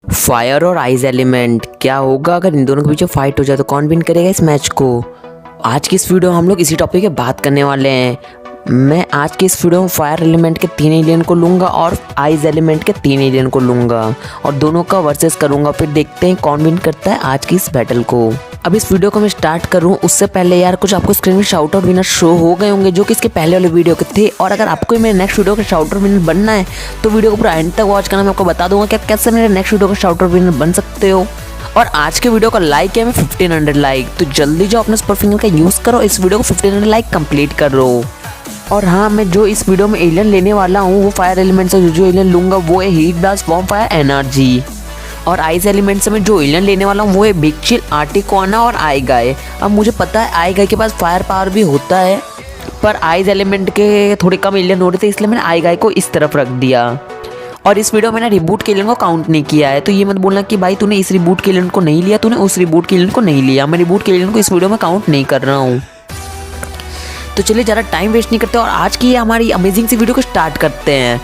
Fire और eyes element, क्या होगा अगर इन दोनों के बीच फाइट हो जाए तो कौन विन करेगा इस मैच को। आज की इस वीडियो में हम लोग इसी टॉपिक पे बात करने वाले हैं। मैं आज की इस वीडियो में फायर एलिमेंट के 3 एलियन को लूँगा और आइज एलिमेंट के 3 एलियन को लूँगा और दोनों का वर्सेस करूँगा। फिर देखते हैं कौन विन करता है आज की इस बैटल को। अब इस वीडियो को मैं स्टार्ट करूँ उससे पहले यार कुछ आपको स्क्रीन में शाउट आउट विनर शो हो गए होंगे जो कि इसके पहले वाले वीडियो के थे। और अगर आपको मेरे नेक्स्ट वीडियो का शाउट आउट विनर बनना है तो वीडियो को पूरा एंड तक वॉच करना। मैं आपको बता दूंगा कि आप कैसे मेरे नेक्स्ट वीडियो का शाउट आउट विनर बन सकते हो। और आज के वीडियो का लाइक है मैं 1500 लाइक, तो जल्दी जाओ अपने सुपर फिंगर का यूज़ करो, इस वीडियो को 1500 लाइक कंप्लीट करो। और हाँ, मैं जो इस वीडियो में एलियन लेने वाला हूँ वो फायर एलिमेंट से जो एलियन लूँगा वो है heat blast, swarm fire, energy. और आइज एलिमेंट से मैं जो एलियन लेने वाला हूँ वो है बिग चिल, आर्टिकोना और आई गाय। अब मुझे पता है आई गाय के पास फायर पावर भी होता है, पर आइज एलिमेंट के थोड़े कम एलियन हो रहे थे इसलिए मैंने आई गाय को इस तरफ रख दिया। और इस वीडियो में मैंने रिबूट के एलियन को काउंट नहीं किया है, तो ये मत बोलना कि भाई तूने इस रिबूट के एलियन को नहीं लिया, तूने उस रिबूट के एलियन को नहीं लिया। मैं रिबूट के एलियन को इस वीडियो में काउंट नहीं कर रहा हूँ। तो चलिए ज़्यादा टाइम वेस्ट नहीं करते और आज की हमारी अमेजिंग सी वीडियो को स्टार्ट करते हैं।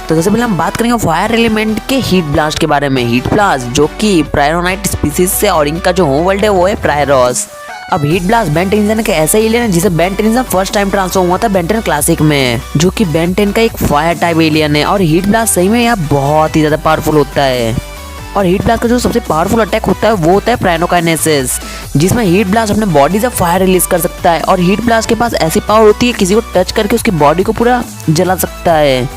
तो सबसे पहले हम बात करेंगे फायर एलिमेंट के हीट ब्लास्ट के बारे में। हीट ब्लास्ट जो कि प्रायरोनाइट स्पीसीज से और इनका जो होम वर्ल्ड है वो है प्रायरोस। अब हीट ब्लास्ट बेन टेनिसन के ऐसा एलियन है जिसे Ben Tennyson first time transform हुआ था बेन 10 क्लासिक में, जो कि बेन 10 का एक फायर टाइप एलियन है। और हीट ब्लास्ट सही में यहाँ बहुत ही ज़्यादा पावरफुल होता है। और हीट ब्लास्ट का जो सबसे पावरफुल अटैक होता है वो होता है प्राइनोकाइनेसिस, जिसमें हीट ब्लास्ट अपने बॉडी से फायर रिलीज कर सकता है। और हीट ब्लास्ट के पास ऐसी पावर होती है किसी को टच करके उसकी बॉडी को पूरा जला सकता है।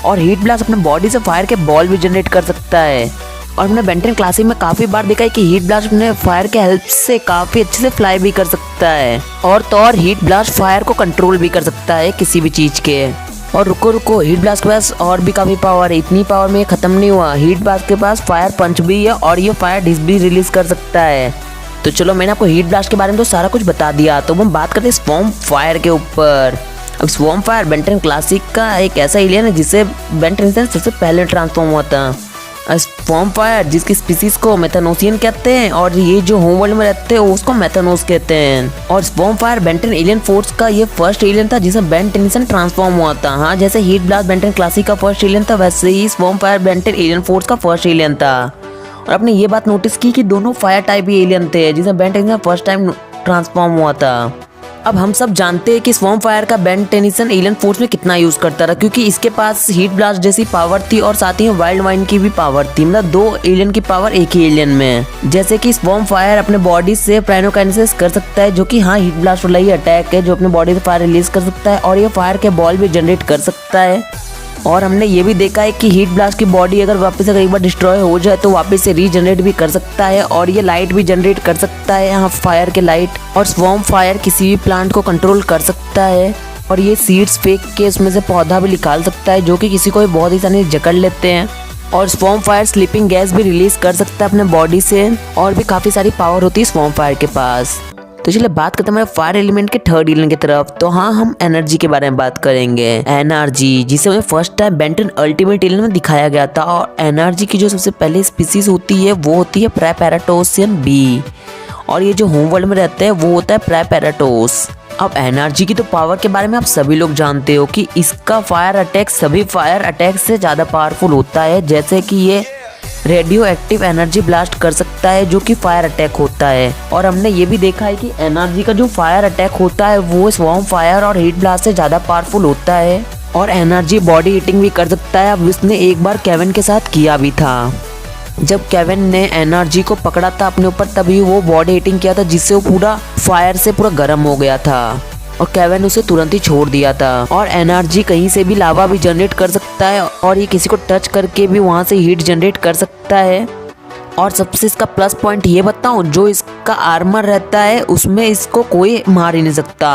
और हीट ब्लास्ट अपने बॉडी से फायर के बॉल भी जनरेट कर सकता है। और हमने बेन 10 क्लासिक में काफ़ी बार देखा है कि हीट ब्लास्ट अपने फायर के हेल्प से काफ़ी अच्छे से फ्लाई भी कर सकता है। और तो और हीट ब्लास्ट फायर को कंट्रोल भी कर सकता है किसी भी चीज़ के। और रुको, हीट ब्लास्ट के पास और भी काफ़ी पावर है। इतनी पावर में ख़त्म नहीं हुआ, हीट ब्लास्ट के पास फायर पंच भी है और ये फायर डिस्क भी रिलीज कर सकता है। तो चलो, मैंने आपको हीट ब्लास्ट के बारे में तो सारा कुछ बता दिया, तो हम बात करते हैं स्वॉर्म फायर के ऊपर। अब स्वॉर्म फायर बेन 10 क्लासिक का एक ऐसा एलियन है जिसे बेन 10 सबसे पहले ट्रांसफॉर्म हुआ था। स्वॉर्म फायर जिसकी स्पीसीज को मेथानोसियन कहते हैं और ये जो होम वर्ल्ड में रहते हैं उसको मेथानोस कहते हैं। और swarm fire Ben 10 alien force का ये फर्स्ट एलियन था जिसमें बेन टेनिसन ट्रांसफॉर्म हुआ था। हाँ, जैसे हीट ब्लास्ट बेन 10 क्लासिक का फर्स्ट एलियन था वैसे ही swarm fire Ben 10 alien force का फर्स्ट एलियन था। और आपने ये बात नोटिस की कि दोनों फायर टाइप ही एलियन थे जिसमें Ben Tennyson first time transform हुआ था। अब हम सब जानते हैं कि स्वॉर्म फायर का बेन टेनिसन एलियन फोर्स में कितना यूज करता था, क्योंकि इसके पास हीट ब्लास्ट जैसी पावर थी और साथ ही वाइल्ड वाइन की भी पावर थी। मतलब 2 एलियन की पावर एक ही एलियन में। जैसे कि स्वॉर्म फायर अपने बॉडी से प्राइनोकाइनेसिस कर सकता है, जो कि हाँ हीट ब्लास्ट वाला ही अटैक है जो अपने बॉडी से फायर रिलीज कर सकता है। और ये फायर के बॉल भी जनरेट कर सकता है। और हमने ये भी देखा है कि हीट ब्लास्ट की बॉडी अगर वापस अगर एक बार डिस्ट्रॉय हो जाए तो वापस से रीजनरेट भी कर सकता है। और ये लाइट भी जनरेट कर सकता है, यहाँ फायर के लाइट। और स्वॉर्म फायर किसी भी प्लांट को कंट्रोल कर सकता है। और ये सीड्स फेंक के उसमें से पौधा भी निकाल सकता है, जो कि किसी को भी बहुत ही आसानी से जकड़ लेते हैं। और स्वॉर्म फायर स्लीपिंग गैस भी रिलीज कर सकता है अपने बॉडी से। और भी काफ़ी सारी पावर होती है स्वॉर्म फायर के पास। तो चलिए बात करते हैं हमारे फायर एलिमेंट के थर्ड एलिमेंट की तरफ। तो हाँ, हम एनर्जी के बारे में बात करेंगे। एनर्जी जिसे हमें first time Ben 10 ultimate alien में दिखाया गया था। और एनर्जी की जो सबसे पहले स्पीसीज होती है वो होती है प्रायपैराटोसियन बी। और ये जो होम वर्ल्ड में रहते हैं वो होता है प्रायपैराटोस। अब एनर्जी की तो पावर के बारे में आप सभी लोग जानते हो कि इसका फायर अटैक सभी फायर अटैक से ज़्यादा पावरफुल होता है। जैसे कि ये रेडियो एक्टिव एनर्जी ब्लास्ट कर सकता है जो कि फायर अटैक होता है। और हमने ये भी देखा है कि एनर्जी का जो फायर अटैक होता है वो स्वॉर्म फायर और हीट ब्लास्ट से ज़्यादा पावरफुल होता है। और एनर्जी बॉडी हीटिंग भी कर सकता है। अब इसने एक बार केविन के साथ किया भी था। जब केविन ने एनर्जी को पकड़ा था अपने ऊपर तभी वो बॉडी हीटिंग किया था, जिससे वो पूरा फायर से पूरा गर्म हो गया था और केविन उसे तुरंत ही छोड़ दिया था। और एनर्जी कहीं से भी लावा भी जनरेट कर सकता है और ये किसी को टच करके भी वहाँ से हीट जनरेट कर सकता है। और सबसे इसका प्लस पॉइंट ये बताऊं, जो इसका आर्मर रहता है उसमें इसको कोई मार ही नहीं सकता।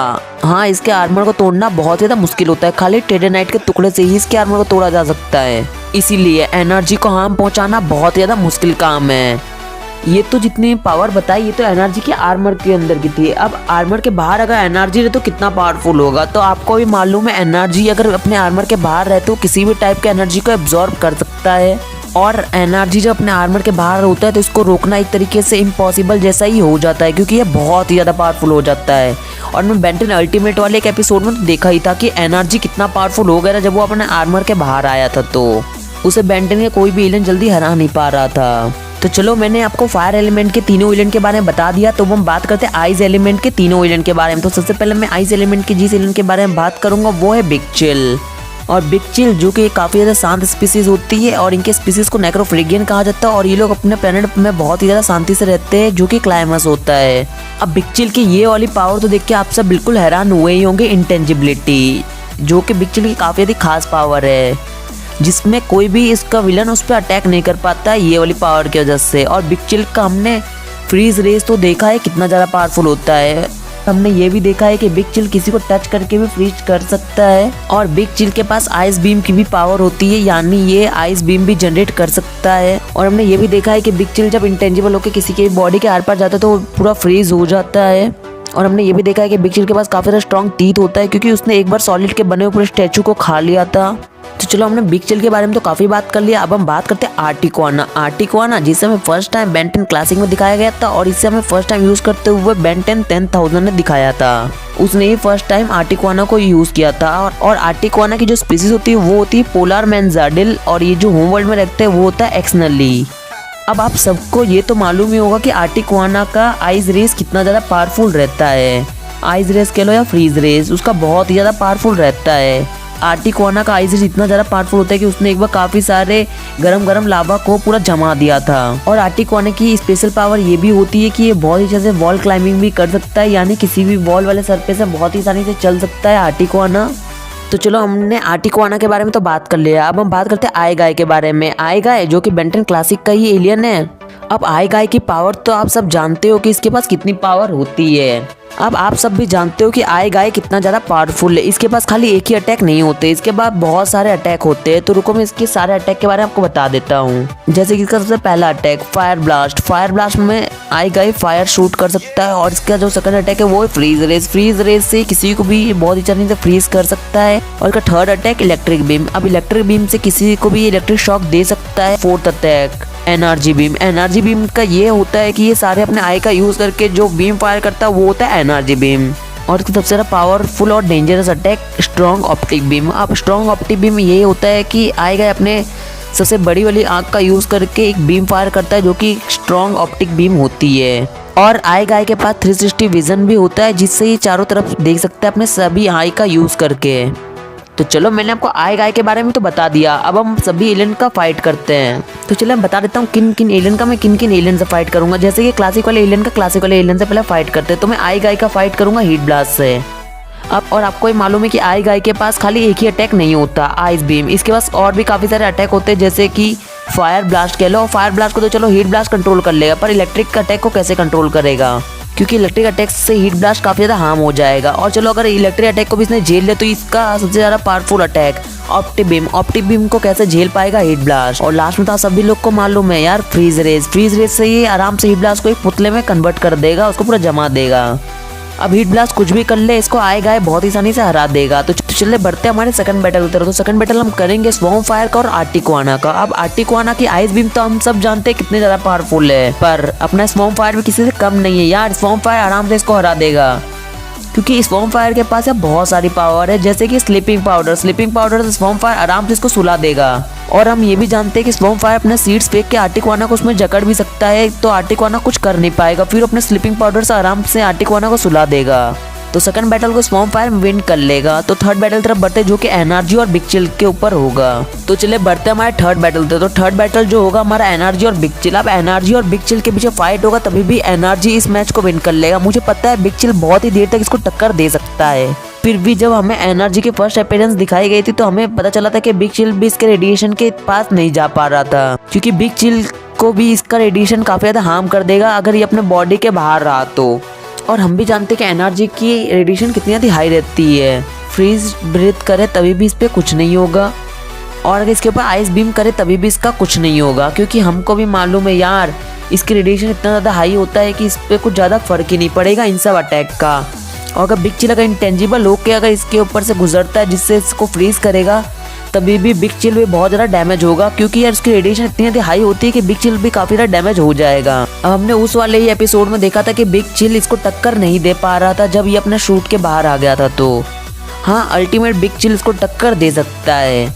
हाँ, इसके आर्मर को तोड़ना बहुत ज़्यादा मुश्किल होता है, खाली टेडेनाइट के टुकड़े से ही इसके आर्मर को तोड़ा जा सकता है। इसीलिए एनर्जी को हार्म पहुँचाना बहुत ज़्यादा मुश्किल काम है। ये तो जितनी पावर बताई ये तो एनर्जी के आर्मर के अंदर की थी। अब आर्मर के बाहर अगर एनर्जी रहे तो कितना पावरफुल होगा, तो आपको भी मालूम है एनर्जी अगर अपने आर्मर के बाहर रहे तो किसी भी टाइप के एनर्जी को एब्जॉर्ब कर सकता है। और एनर्जी जब अपने आर्मर के बाहर होता है तो इसको रोकना एक तरीके से इम्पॉसिबल जैसा ही हो जाता है, क्योंकि ये बहुत ही ज़्यादा पावरफुल हो जाता है। और मैं बेन 10 अल्टीमेट वाले एक एपिसोड में तो देखा ही था कि एनर्जी कितना पावरफुल हो गया था जब वो अपने आर्मर के बाहर आया था। तो उसे बेंटन के कोई भी विलन जल्दी हरा नहीं पा रहा था। तो चलो मैंने आपको फायर एलिमेंट के तीनों विलन के बारे में बता दिया, तो हम बात करते हैं आइस एलिमेंट के तीनों विलन के बारे में। तो सबसे पहले मैं आइस एलिमेंट के जिस विलन के बारे में बात करूंगा वो है बिग चिल। और बिग चिल जो कि काफ़ी ज़्यादा शांत स्पीसीज होती है और इनके स्पीसीज को नेक्रोफ्रिगियन कहा जाता है और ये लोग अपने प्लेनेट में बहुत ही ज़्यादा शांति से रहते हैं, जो कि क्लाइमेक्स होता है। अब बिग चिल की ये वाली पावर तो देख के आप सब बिल्कुल हैरान हुए ही होंगे, इंटेंजिबिलिटी, जो कि बिग चिल की काफ़ी ज़्यादा खास पावर है, जिसमें कोई भी इसका विलन उस पर अटैक नहीं कर पाता है ये वाली पावर की वजह से। और बिग चिल का हमने फ्रीज रेस तो देखा है कितना ज़्यादा पावरफुल होता है। हमने ये भी देखा है कि बिग चिल किसी को टच करके भी फ्रीज कर सकता है। और बिग चिल के पास आइस बीम की भी पावर होती है, यानी ये आइस बीम भी जनरेट कर सकता है। और हमने ये भी देखा है कि बिग चिल जब इंटेंजिबल होकर किसी के बॉडी के आर पार जाता है तो वो पूरा फ्रीज हो जाता है। और हमने ये भी देखा है कि बिग चिल के पास काफ़ी ज़्यादा स्ट्रॉन्ग टीथ होता है, क्योंकि उसने एक बार सॉलिड के बने हुए पूरे स्टैचू को खा लिया था। तो चलो हमने बिग चिल के बारे में तो काफ़ी बात कर लिया, अब हम बात करते हैं आर्टिक्वाना। आर्टिक्वाना जिसे हमें फर्स्ट टाइम बेन 10 क्लासिक में दिखाया गया था और इसे हमें फर्स्ट टाइम यूज़ करते हुए बेन 10,000 ने दिखाया था। उसने ही फर्स्ट टाइम आर्टिक्वाना को यूज़ किया था। और आर्टिक्वाना की जो स्पीसीज होती है वो होती है पोलर मैनजार्डिल, और ये जो होम वर्ल्ड में रहते हैं वो होता है एक्सनली। अब आप सबको ये तो मालूम ही होगा कि आर्टिक्वाना का आइस रेस कितना ज़्यादा पावरफुल रहता है। आइस रेस कह लो या फ्रीज रेस, उसका बहुत ही ज़्यादा पावरफुल रहता है। आर्टिक्वाना का आइस रेस इतना ज़्यादा पावरफुल होता है कि उसने एक बार काफ़ी सारे गरम लावा को पूरा जमा दिया था। और आर्टिक्वाना की स्पेशल पावर ये भी होती है कि ये बहुत ही अच्छे से वॉल क्लाइंबिंग भी कर सकता है, यानी किसी भी वॉल वाले सरफेस से बहुत ही आसानी से चल सकता है आर्टिक्वाना। तो चलो हमने आर्टिक्वाना के बारे में तो बात कर लिया, अब हम बात करते हैं आई गाय के बारे में। आई गाय जो कि बेन 10 क्लासिक का ही एलियन है। अब आई गाय की पावर तो आप सब जानते हो कि इसके पास कितनी पावर होती है। अब आप सब भी जानते हो कि आई गाय कितना ज़्यादा पावरफुल है। इसके पास खाली एक ही अटैक नहीं होते, इसके बाद बहुत सारे अटैक होते हैं। तो रुको मैं इसके सारे अटैक के बारे में आपको बता देता हूँ। जैसे कि इसका सबसे पहला attack fire blast. Fire blast में आई गाय फायर शूट कर सकता है। और इसका जो सेकंड अटैक है वो है फ्रीज रेस। फ्रीज रेस से किसी को भी बहुत ही जल्दी से फ्रीज कर सकता है। और इसका थर्ड अटैक इलेक्ट्रिक बीम। अब इलेक्ट्रिक बीम से किसी को भी इलेक्ट्रिक शॉक दे सकता है। Fourth attack energy beam. Energy beam का ये होता है कि ये सारे अपने आई का यूज करके जो बीम फायर करता है वो होता है एनर्जी बीम। और इसका सबसे ज़्यादा पावरफुल और dangerous attack strong optic beam. अब स्ट्रॉन्ग ऑप्टिक बीम ये होता है कि आई का अपने सबसे बड़ी वाली आँख का यूज़ करके एक बीम फायर करता है, जो कि स्ट्रॉन्ग ऑप्टिक बीम होती है। और आई गाय के पास 360 विजन भी होता है, जिससे ये चारों तरफ देख सकता है अपने सभी आई का यूज़ करके। तो चलो मैंने आपको आई गाय के बारे में तो बता दिया, अब हम सभी एलियन का फाइट करते हैं। तो चलो मैं बता देता हूँ किन किन एलियन का मैं किन किन एलियन से फाइट करूंगा। जैसे कि क्लासिक वाले एलियन का क्लासिक वाले एलियन से पहले फाइट करते हैं, तो मैं आई गाय का फाइट करूंगा हीट ब्लास्ट से। अब और आपको ये मालूम है कि आई गाय के पास खाली एक ही अटैक नहीं होता आइस बीम, इसके पास और भी काफ़ी सारे अटैक होते हैं, जैसे कि फायर ब्लास्ट कह लो। फायर ब्लास्ट को तो चलो हीट ब्लास्ट कंट्रोल कर लेगा, पर इलेक्ट्रिक अटैक को कैसे कंट्रोल करेगा, क्योंकि इलेक्ट्रिक अटैक से हीट ब्लास्ट काफ़ी ज़्यादा हार्म हो जाएगा। और चलो अगर इलेक्ट्रिक अटैक को भी इसने झेल लिया तो इसका सबसे ज़्यादा powerful attack optic beam. Optic beam को कैसे झेल पाएगा हीट ब्लास्ट। और लास्ट में तो सभी लोग को मालूम है यार फ्रीज रेस। फ्रीज रेस से ये आराम से हीट ब्लास्ट को एक पुतले में कन्वर्ट कर देगा, उसको पूरा जमा देगा। अब हीट ब्लास्ट कुछ भी कर ले, इसको आई गाय बहुत ही आसानी से हरा देगा। तो चलिए बढ़ते हैं हमारे सेकंड बैटल की तरफ। तो सेकंड बैटल हम करेंगे स्वॉर्म फायर का और आर्टिक्वाना का। अब आर्टिक्वाना की आइस बीम तो हम सब जानते हैं कितने ज्यादा पावरफुल है, पर अपना स्वॉर्म फायर भी किसी से कम नहीं है यार। स्वॉर्म फायर आराम से इसको हरा देगा, क्योंकि स्वॉर्म फायर के पास यार बहुत सारी पावर है, जैसे कि स्लीपिंग पाउडर। स्लीपिंग पाउडर से स्वॉर्म फायर आराम से इसको सुला देगा। और हम ये भी जानते हैं कि स्वॉर्म फायर अपने सीड्स फेंक के आर्टिक्वाना को उसमें जकड़ भी सकता है, तो आर्टिक्वाना कुछ कर नहीं पाएगा। फिर अपने स्लीपिंग पाउडर से आराम से आर्टिक्वाना को सुला देगा। तो सेकंड बैटल को स्वॉर्म फायर विन कर लेगा। तो थर्ड बैटल तरफ बढ़ते जो कि एनर्जी और बिग चिल के ऊपर होगा। तो चलिए बढ़ते हमारे थर्ड बैटल थे। तो थर्ड बैटल जो होगा हमारा एनर्जी और बिग चिल। अब एनर्जी और बिग चिल के पीछे फाइट होगा, तभी भी एनर्जी इस मैच को विन कर लेगा। मुझे पता है बिग चिल बहुत ही देर तक इसको टक्कर दे सकता है, फिर भी जब हमें एनर्जी की फर्स्ट अपीयरेंस दिखाई गई थी तो हमें पता चला था कि बिग चिल भी इसके रेडिएशन के पास नहीं जा पा रहा था, क्योंकि बिग चिल को भी इसका रेडिएशन काफ़ी ज़्यादा हार्म कर देगा अगर ये अपने बॉडी के बाहर रहा तो। और हम भी जानते हैं कि एनर्जी की रेडिएशन कितनी ज़्यादा हाई रहती है। फ्रीज ब्रीथ करे तभी भी इस पर कुछ नहीं होगा, और अगर इसके ऊपर आइस बीम करे तभी भी इसका कुछ नहीं होगा, क्योंकि हमको भी मालूम है यार इसकी रेडिएशन इतना ज़्यादा हाई होता है कि इस पर कुछ ज़्यादा फर्क ही नहीं पड़ेगा इन सब अटैक का। और अगर बिग चिल अगर इंटेंजिबल होकर अगर इसके ऊपर से गुजरता है जिससे इसको फ्रीज करेगा, तभी भी बिग चिल भी बहुत ज़्यादा डैमेज होगा, क्योंकि यार इसकी रेडिएशन इतनी ज़्यादा हाई होती है कि बिग चिल भी काफ़ी ज़्यादा डैमेज हो जाएगा। अब हमने उस वाले ही एपिसोड में देखा था कि बिग चिल इसको टक्कर नहीं दे पा रहा था जब ये अपने शूट के बाहर आ गया था। तो हाँ, अल्टीमेट बिग चिल इसको टक्कर दे सकता है।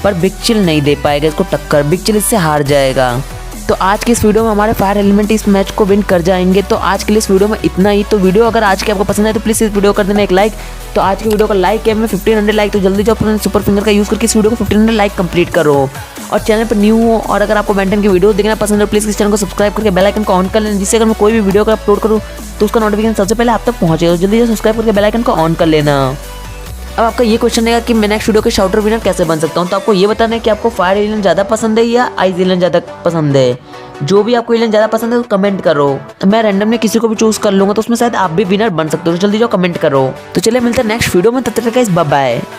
पर बिग चिल नहीं दे पाएगा इसको टक्कर, बिग चिल इससे हार जाएगा। तो आज की इस वीडियो में हमारे फायर एलिमेंट इस मैच को विन कर जाएंगे। तो आज के लिए इस वीडियो में इतना ही। तो वीडियो अगर आज की आपको पसंद है तो प्लीज़ इस वीडियो कर देना एक लाइक। तो आज की वीडियो का लाइक है मैं 1500 लाइक, तो जल्दी जाओ अपने सुपर फिंगर का यूज़ करके इस वीडियो को 1500 लाइक कंप्लीट करो। और चैनल पर न्यू हो और अगर आपको बेंटन की वीडियो देखना पसंद है प्लीज़ इस चैनल को सब्सक्राइब करके बेल आइकन को ऑन कर लेना, जिससे अगर मैं कोई भी वीडियो का अपलोड करूँ तो उसका नोटिफिकेशन सबसे पहले आप तक पहुँचेगा। जल्दी से सब्सक्राइब करके बेल आइकन को ऑन कर लेना। अब आपका ये क्वेश्चन है कि मैं नेक्स्ट वीडियो के शाउटर विनर कैसे बन सकता हूँ। तो आपको ये बताना है कि आपको फायर एलियन ज़्यादा पसंद है या आइस एलियन ज़्यादा पसंद है। जो भी आपको एलियन ज़्यादा पसंद है तो कमेंट करो, मैं रैंडमली किसी को भी चूज कर लूँगा, तो उसमें शायद आप भी विनर बन सकते हो। तो जल्दी जाओ कमेंट करो। तो चलिए मिलते हैं नेक्स्ट वीडियो में, तब तक गाइस बाय बाय।